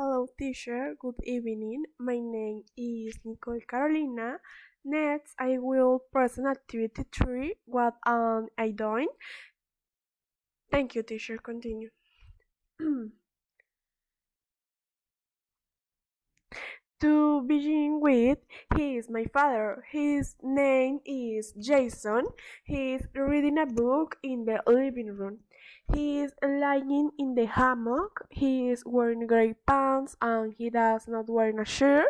Hello, teacher. Good evening. My name is Nicol Carolina. Next, I will present activity 3. What am I doing? Thank you, teacher. Continue. To begin with, he is my father. His name is Jason. He is reading a book in the living room. He is lying in the hammock. He is wearing gray pants and he does not wear a shirt.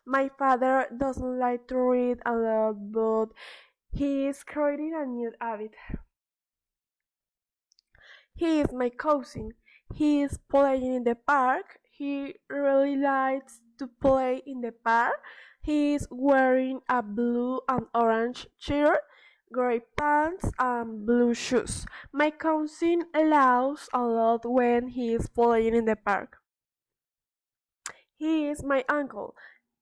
My father doesn't like to read a lot, but he is creating a new habit. He is my cousin. He is playing in the park. He really likes to play in the park. He is wearing a blue and orange shirt, gray pants, and blue shoes. My cousin laughs a lot when he is playing in the park. He is my uncle.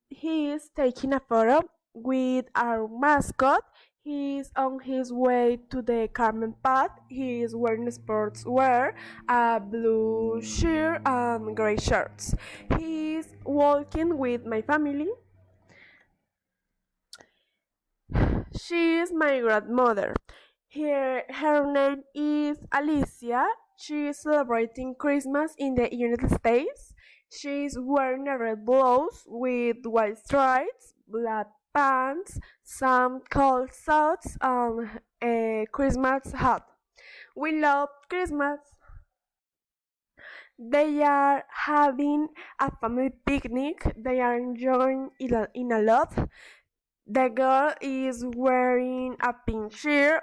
He is taking a photo with our mascot. He is on his way to the Carmen path. He is wearing sports wear, a blue shirt and gray shorts. He is walking with my family. She is my grandmother. Her name is Alicia. She is celebrating Christmas in the United States. She is wearing a red blouse with white stripes, black pants, some cold socks, and a Christmas hat. We love Christmas. They are having a family picnic. They are enjoying it a lot. The girl is wearing a pink shirt,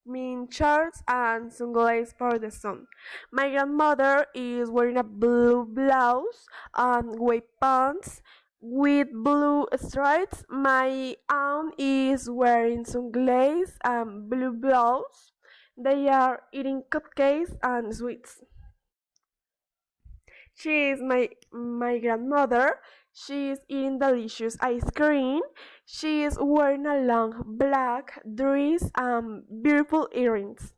mint shorts, and sunglasses for the sun. My grandmother is wearing a blue blouse and white pants with blue stripes. My aunt is wearing sunglasses and blue blouse. They are eating cupcakes and sweets. She is my grandmother. She is eating delicious ice cream. She is wearing a long black dress and beautiful earrings.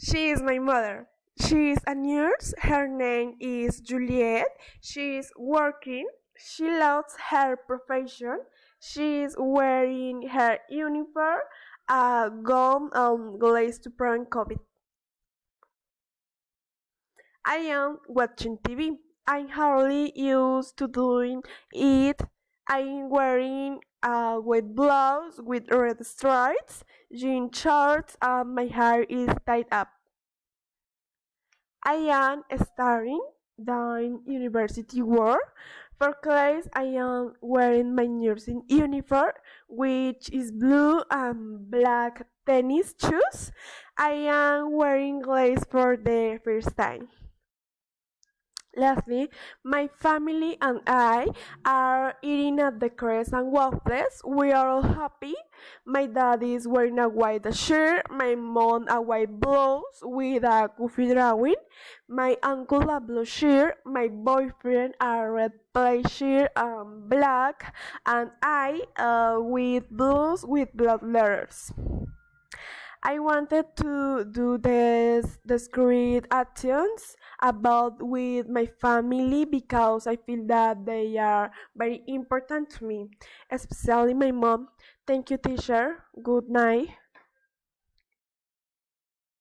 She is my mother. She is a nurse. Her name is Juliet. She is working. She loves her profession. She is wearing her uniform, a gown and glaze to prevent COVID. I am watching TV. I'm hardly used to doing it. I'm wearing a white blouse with red stripes, jean shorts, and my hair is tied up. I am studying doing university work. For class, I am wearing my nursing uniform, which is blue and black tennis shoes. I am wearing glass for the first time. Lastly, my family and I are eating at the Crescent Waffles. We are all happy. My dad is wearing a white shirt, my mom a white blouse with a goofy drawing, my uncle a blue shirt, my boyfriend a red plaid shirt and black, and I with blues with blood letters. I wanted to do this discrete actions about with my family because I feel that they are very important to me, especially my mom. Thank you, teacher. Good night.